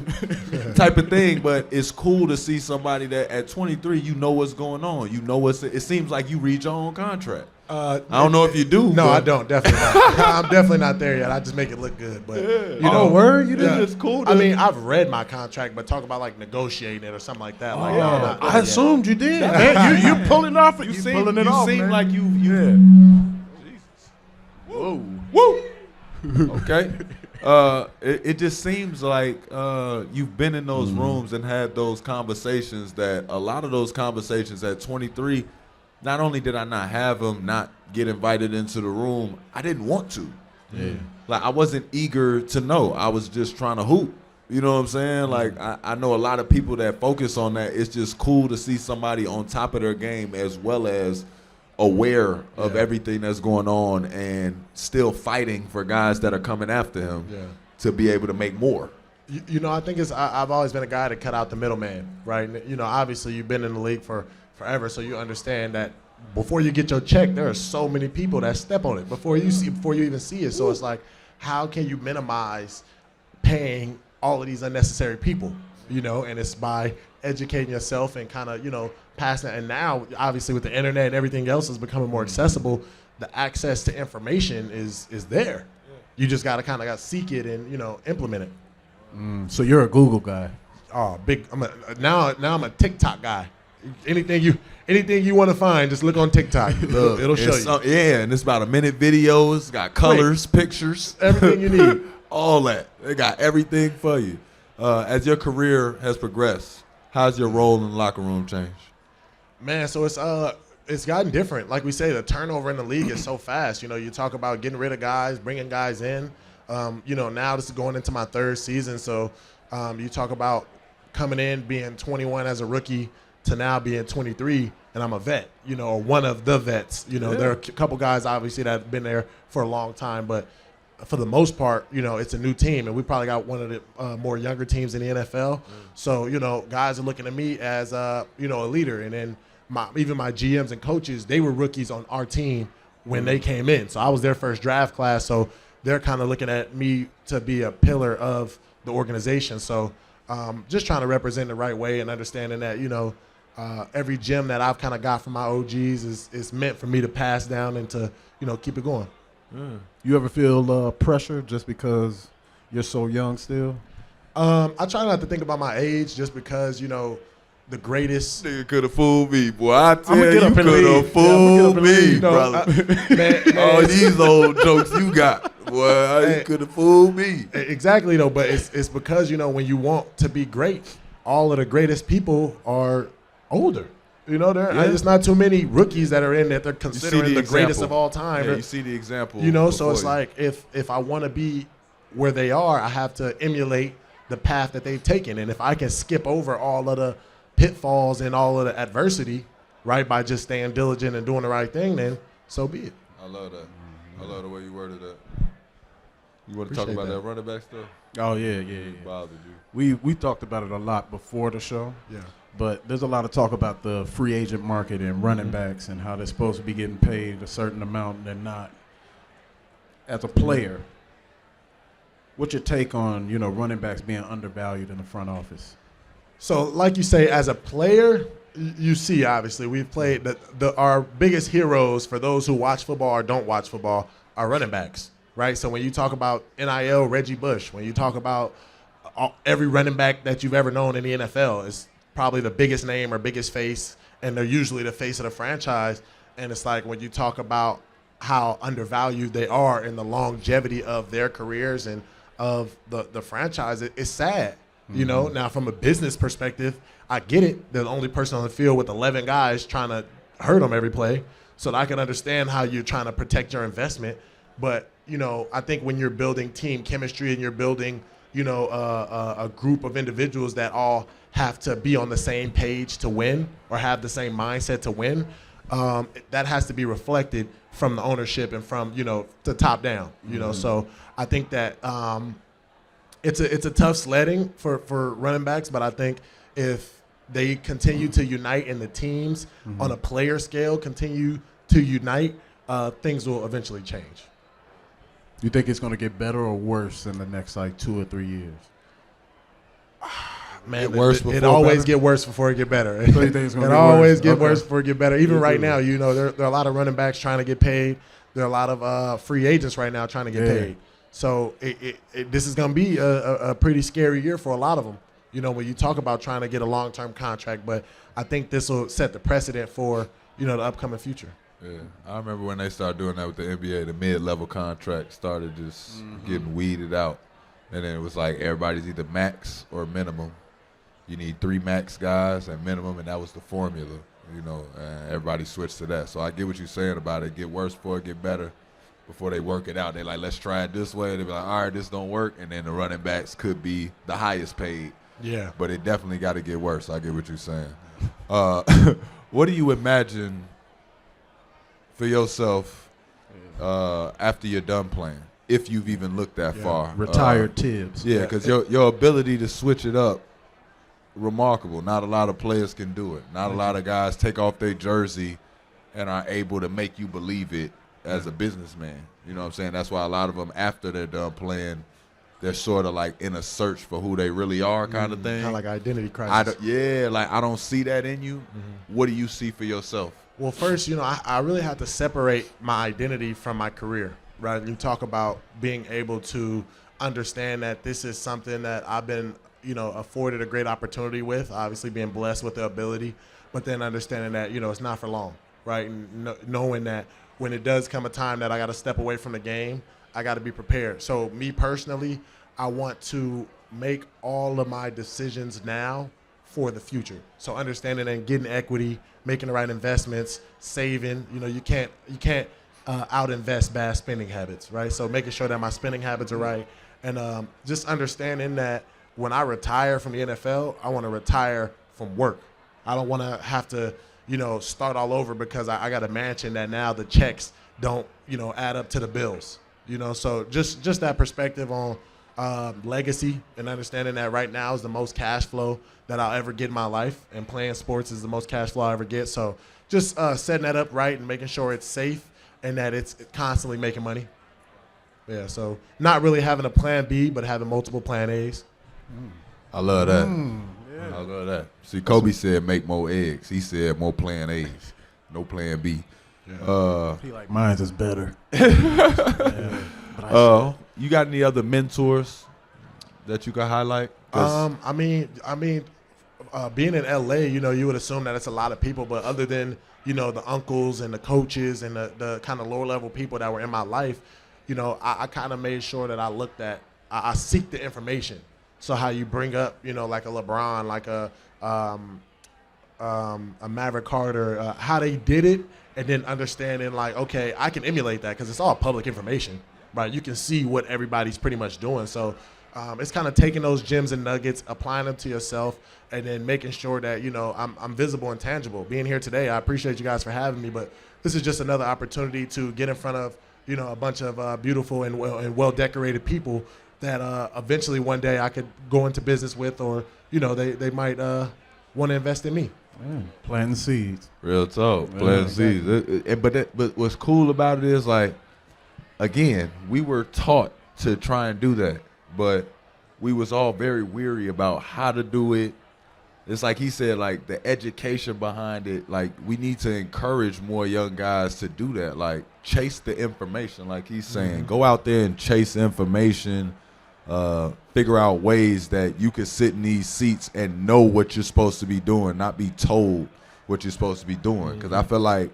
type of thing. But it's cool to see somebody that at 23, you know what's going on. You know it seems like you read your own contract. I don't know if you do. No, I don't. Definitely not. I'm definitely not there yet. I just make it look good. But word? You did it's cool. I mean, I've read my contract, but talk about like negotiating it or something like that. Like, I assumed you did. Man, you pulling it off. You pulling it off. You seem like you. Whoa. Woo. Okay. It just seems like you've been in those rooms and had those conversations that a lot of those conversations at 23, not only did I not have them, not get invited into the room, I didn't want to. Yeah. Like, I wasn't eager to know. I was just trying to hoop. You know what I'm saying? Like, I know a lot of people that focus on that. It's just cool to see somebody on top of their game as well as aware of everything that's going on and still fighting for guys that are coming after him to be able to make more. I think I've always been a guy to cut out the middleman, right? Obviously you've been in the league for forever, so you understand that before you get your check, there are so many people that step on it before you even see it. So it's like, how can you minimize paying all of these unnecessary people? And it's by educating yourself and kind of, passing it. And now, obviously, with the internet and everything else is becoming more accessible, the access to information is there. Yeah. You just got to seek it and, implement it. So you're a Google guy. Oh, big. Now I'm a TikTok guy. Anything you want to find, just look on TikTok. It'll show you. And it's about a minute videos. It's got colors, pictures. Everything you need. All that. They got everything for you. As your career has progressed, how's your role in the locker room changed? Man, so it's gotten different. Like we say, the turnover in the league is so fast. You talk about getting rid of guys, bringing guys in. Now this is going into my third season, so You talk about coming in, being 21 as a rookie to now being 23, and I'm a vet, or one of the vets. There are a couple guys, obviously, that have been there for a long time, but for the most part, it's a new team, and we probably got one of the more younger teams in the NFL. So, guys are looking at me as, a leader. And then even my GMs and coaches, they were rookies on our team when they came in. So I was their first draft class. So they're kind of looking at me to be a pillar of the organization. So just trying to represent the right way and understanding that, every gem that I've kind of got from my OGs is meant for me to pass down and to, keep it going. You ever feel pressure just because you're so young still? I try not to think about my age just because, the greatest. Nigga could have fooled me, boy. I tell you, you could have fooled me, brother. Man, all these old jokes you got, boy. You could have fooled me. Exactly, though. But it's because, when you want to be great, all of the greatest people are older. There's not too many rookies that are in that they're considering the greatest of all time. Yeah, you see the example. So it's like if I want to be where they are, I have to emulate the path that they've taken. And if I can skip over all of the pitfalls and all of the adversity, right, by just staying diligent and doing the right thing, then so be it. I love that. I love the way you worded that. You want to talk about that running back stuff? Oh, yeah. Bothered you. We talked about it a lot before the show. Yeah. But there's a lot of talk about the free agent market and running backs and how they're supposed to be getting paid a certain amount and they're not. As a player, what's your take on, running backs being undervalued in the front office? So, like you say, as a player, you see, obviously, we've played our biggest heroes for those who watch football or don't watch football are running backs, right? So when you talk about NIL, Reggie Bush, when you talk about every running back that you've ever known in the NFL, is probably the biggest name or biggest face, and they're usually the face of the franchise. And it's like when you talk about how undervalued they are in the longevity of their careers and of the franchise, it's sad. Now from a business perspective, I get it. They're the only person on the field with 11 guys trying to hurt them every play. So I can understand how you're trying to protect your investment. But, I think when you're building team chemistry and you're building, a group of individuals that all have to be on the same page to win or have the same mindset to win, that has to be reflected from the ownership and from, the top down, So I think that it's a tough sledding for running backs, but I think if they continue to unite and the teams on a player scale continue to unite, things will eventually change. You think it's going to get better or worse in the next 2 or 3 years? Man, it always get worse before it get better. So you think it's gonna it get always worse? get Okay. worse before it get better. Even right now, there are a lot of running backs trying to get paid. There are a lot of free agents right now trying to get paid. So this is going to be a pretty scary year for a lot of them. When you talk about trying to get a long-term contract, but I think this will set the precedent for the upcoming future. Yeah, I remember when they started doing that with the NBA, the mid-level contract started just getting weeded out. And then it was like everybody's either max or minimum. You need 3 max guys and minimum, and that was the formula, and everybody switched to that. So I get what you're saying about it. Get worse before it get better. Before they work it out, they're like, let's try it this way. They be like, all right, this don't work. And then the running backs could be the highest paid. Yeah. But it definitely got to get worse. I get what you're saying. What do you imagine for yourself after you're done playing, if you've even looked that far? Retired Tibbs. Yeah, because your ability to switch it up, remarkable. Not a lot of players can do it. Not a lot of guys take off their jersey and are able to make you believe it as a businessman. You know what I'm saying? That's why a lot of them, after they're done playing, they're sort of like in a search for who they really are kind of thing. Kind of like identity crisis. I don't see that in you. What do you see for yourself? Well, first, I really have to separate my identity from my career, right? You talk about being able to understand that this is something that I've been, afforded a great opportunity with, obviously being blessed with the ability, but then understanding that, it's not for long, right? And knowing that when it does come a time that I got to step away from the game, I got to be prepared. So me personally, I want to make all of my decisions now for the future. So understanding and getting equity, making the right investments, saving. You can't out-invest bad spending habits, right? So making sure that my spending habits are right, and just understanding that when I retire from the NFL, I want to retire from work. I don't want to have to, start all over because I got a mansion that now the checks don't, add up to the bills. So just that perspective on legacy and understanding that right now is the most cash flow that I'll ever get in my life, and playing sports is the most cash flow I ever get. So just setting that up right and making sure it's safe and that it's constantly making money. Yeah, so not really having a plan B, but having multiple plan A's. I love that. Yeah. I love that. See, Kobe said make more eggs. He said more plan A's, no plan B. Yeah. He like mine's is better. You got any other mentors that you can highlight? Being in LA, you would assume that it's a lot of people, but other than, the uncles and the coaches and the kind of lower level people that were in my life, I kind of made sure that I seek the information. So how you bring up, like a LeBron, like a Maverick Carter, how they did it, and then understanding like, okay, I can emulate that because it's all public information, right? You can see what everybody's pretty much doing. So it's kind of taking those gems and nuggets, applying them to yourself, and then making sure that, I'm visible and tangible. Being here today, I appreciate you guys for having me, but this is just another opportunity to get in front of, a bunch of beautiful and well-decorated people that eventually one day I could go into business with, or, they might want to invest in me. Planting seeds. Real talk, planting seeds. But what's cool about it is, like, again, we were taught to try and do that, but we was all very weary about how to do it. It's like he said, like, the education behind it, like, we need to encourage more young guys to do that, like, chase the information, like he's saying. Go out there and chase information, figure out ways that you can sit in these seats and know what you're supposed to be doing, not be told what you're supposed to be doing. Because I feel like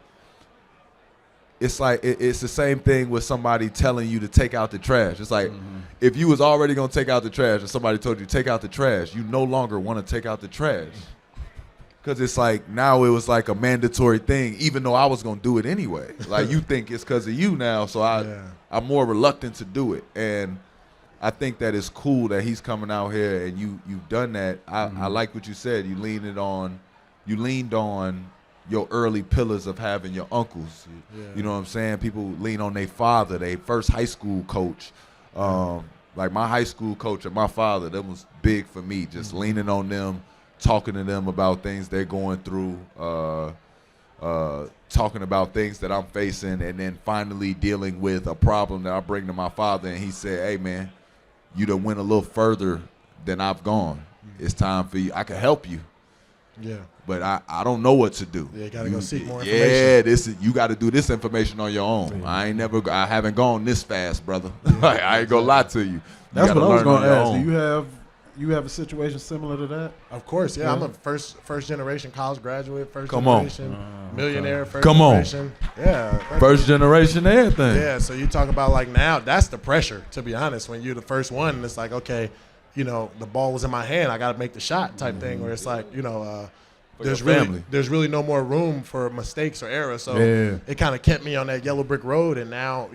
it's the same thing with somebody telling you to take out the trash. It's like if you was already going to take out the trash and somebody told you to take out the trash, you no longer want to take out the trash. Because it's like now it was like a mandatory thing, even though I was going to do it anyway. Like, you think it's because of you now, so I'm more reluctant to do it. And I think that it's cool that he's coming out here and you've done that. I like what you said. You leaned on your early pillars of having your uncles. You know what I'm saying? People lean on their father, their first high school coach. Like my high school coach and my father, that was big for me, just leaning on them, talking to them about things they're going through, talking about things that I'm facing, and then finally dealing with a problem that I bring to my father, and he said, hey, man, you done went a little further than I've gone. It's time for you. I can help you. Yeah. But I don't know what to do. Yeah, you gotta go seek more information. You gotta do this information on your own. Yeah. I haven't gone this fast, brother. Yeah, I ain't gonna lie to you. That's what I was gonna ask. Do you have a situation similar to that? Of course, yeah. I'm a first generation college graduate, first generation millionaire, first Come generation. On. Yeah. First generation everything. Yeah, so you talk about like now, that's the pressure, to be honest, when you're the first one, and it's like, okay, the ball was in my hand, I gotta make the shot type thing, where it's like, there's really no more room for mistakes or errors. So it kind of kept me on that yellow brick road, and now,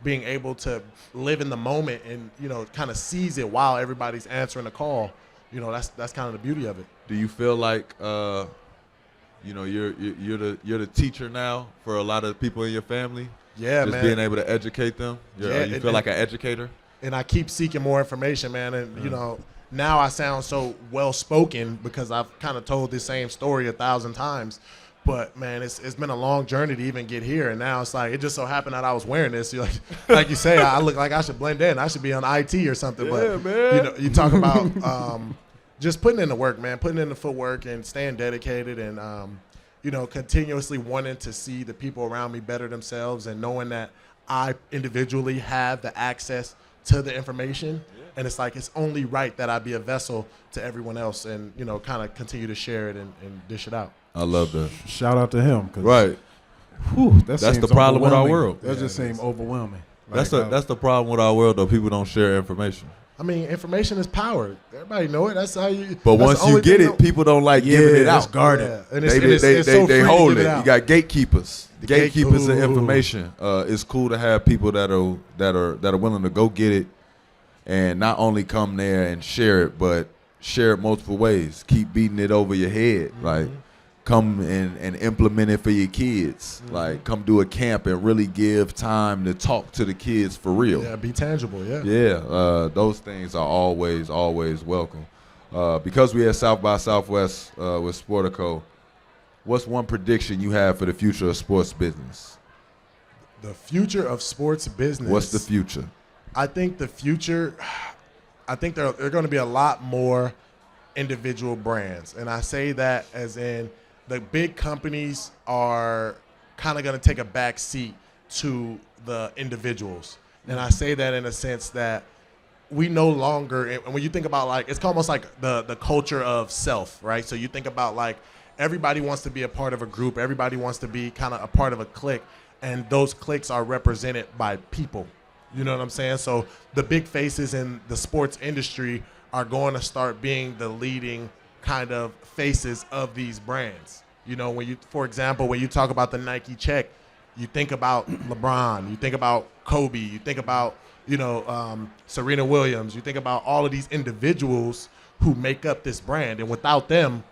being able to live in the moment and, kind of seize it while everybody's answering the call, that's kind of the beauty of it. Do you feel like, you're the teacher now for a lot of people in your family? Yeah, Just man. being able to educate them? You feel like an educator? And I keep seeking more information, man. And, now I sound so well-spoken because I've kind of told this same story 1,000 times. But, man, it's been a long journey to even get here. And now it's like, it just so happened that I was wearing this. Like you say, I look like I should blend in. I should be on IT or something. Yeah, but, man. You talk about just putting in the work, man, putting in the footwork and staying dedicated and, continuously wanting to see the people around me better themselves and knowing that I individually have the access to the information. And it's like, it's only right that I be a vessel to everyone else and, kind of continue to share it and dish it out. I love that. Shout out to him. Right. That's the problem with our world. That just seems overwhelming. That's the problem with our world, though. People don't share information. I mean, information is power. Everybody know it. That's how you. But once you get it, people don't like giving it out. It's guarded. Yeah. And it's they hold it. it You got gatekeepers. Gatekeepers of information. It's cool to have people that are willing to go get it and not only come there and share it, but share it multiple ways. Keep beating it over your head. Like, come and implement it for your kids. Like, come do a camp and really give time to talk to the kids for real. Yeah, be tangible, yeah. Yeah, those things are always welcome. Because we at South by Southwest with Sportico, what's one prediction you have for the future of sports business? The future of sports business. What's the future? I think the future, I think there are going to be a lot more individual brands. And I say that as in the big companies are kind of going to take a back seat to the individuals. And I say that in a sense that we no longer, and when you think about like, it's almost like the culture of self, right? So you think about like, everybody wants to be a part of a group. Everybody wants to be kind of a part of a clique. And those cliques are represented by people. You know what I'm saying? So the big faces in the sports industry are going to start being the leading kind of faces of these brands. You know, when you, for example, when you talk about the Nike check, you think about LeBron, you think about Kobe, you think about, you know, Serena Williams, you think about all of these individuals who make up this brand. And without them,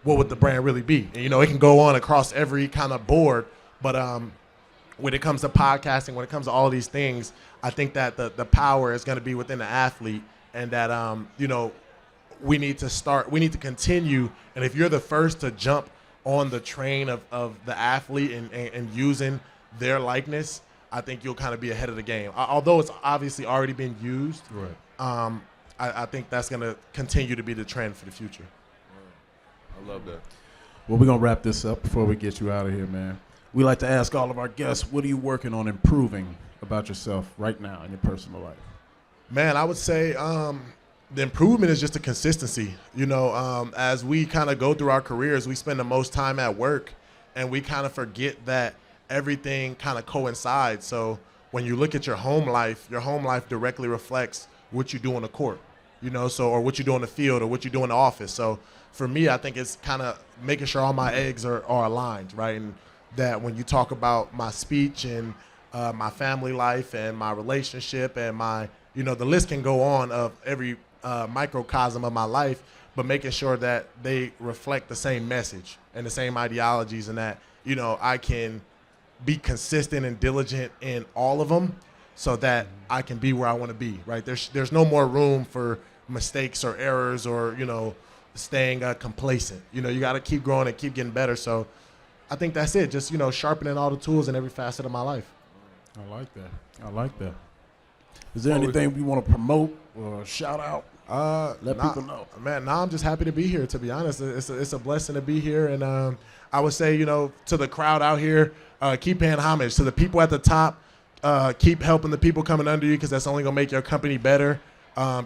what would the brand really be? And, you know, it can go on across every kind of board, but when it comes to podcasting, when it comes to all these things, I think that the power is going to be within the athlete, and that, you know, we need to continue. And if you're the first to jump on the train of the athlete and using their likeness, I think you'll kind of be ahead of the game. Although it's obviously already been used, right. I think that's going to continue to be the trend for the future. I love that. Well, we're going to wrap this up before we get you out of here, man. We like to ask all of our guests, what are you working on improving about yourself right now in your personal life? Man, I would say the improvement is just the consistency. You know, as we kind of go through our careers, we spend the most time at work, and we kind of forget that everything kind of coincides. So when you look at your home life directly reflects what you do on the court, you know, so, or what you do in the field or what you do in the office. So for me, I think it's kind of making sure all my eggs are aligned, right? And that when you talk about my speech and my family life and my relationship and my, you know, the list can go on of every microcosm of my life, but making sure that they reflect the same message and the same ideologies, and that, you know, I can be consistent and diligent in all of them so that I can be where I want to be, right? There's no more room for mistakes or errors or, you know, staying complacent. You know, you got to keep growing and keep getting better. So I think that's it. Just, you know, sharpening all the tools in every facet of my life. I like that. I like that. Is there anything we want to promote or shout out? Let people know. Man, I'm just happy to be here, to be honest. It's a blessing to be here. And I would say, you know, to the crowd out here, keep paying homage. To the people at the top, keep helping the people coming under you, because that's only going to make your company better.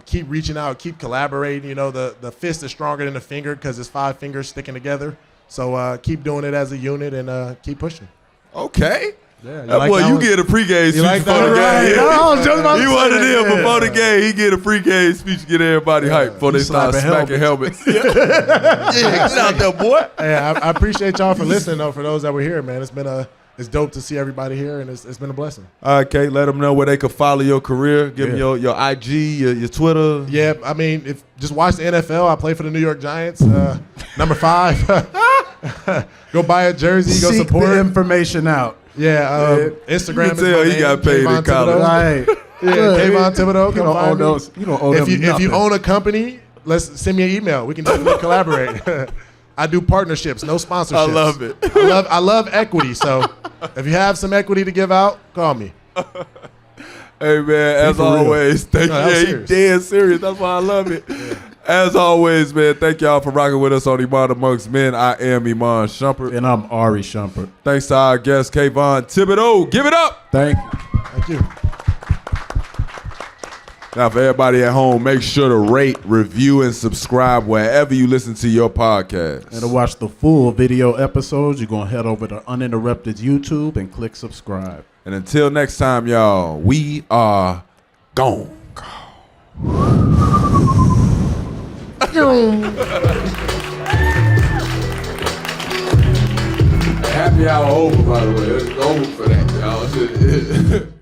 Keep reaching out, keep collaborating. You know, the fist is stronger than the finger because it's 5 fingers sticking together. So keep doing it as a unit and keep pushing. Okay. Yeah, that boy, you get a pregame speech like before the right? game. No, I was just about to he say one of that, them before the game. He get a pregame speech to get everybody hyped before they start smacking helmets. Yeah, get out there, boy. Hey, I appreciate y'all for listening, though. For those that were here, man, it's dope to see everybody here, and it's been a blessing. All right, Kate, let them know where they can follow your career. Give them your IG, your Twitter. Yeah, I mean, if just watch the NFL. I play for the New York Giants, number 5. Go buy a jersey. Go support. The information out. Yeah, Instagram. You can tell he got paid in college. Right. Yeah, Kayvon Thibodeau. You don't own those. You don't own them nothing. If you own a company, send me an email. We can definitely collaborate. I do partnerships, no sponsorships. I love it. I love equity. So if you have some equity to give out, call me. Hey man, as always, thank you. He's dead serious. That's why I love it. Yeah. As always, man, thank y'all for rocking with us on Iman Amongst Men. I am Iman Shumpert. And I'm Ahrii Shumpert. Thanks to our guest, Kayvon Thibodeau. Give it up. Thank you. Thank you. Now, for everybody at home, make sure to rate, review, and subscribe wherever you listen to your podcast. And to watch the full video episodes, you're going to head over to Uninterrupted YouTube and click subscribe. And until next time, y'all, we are gone. Happy hour over, by the way. It's over for that, y'all.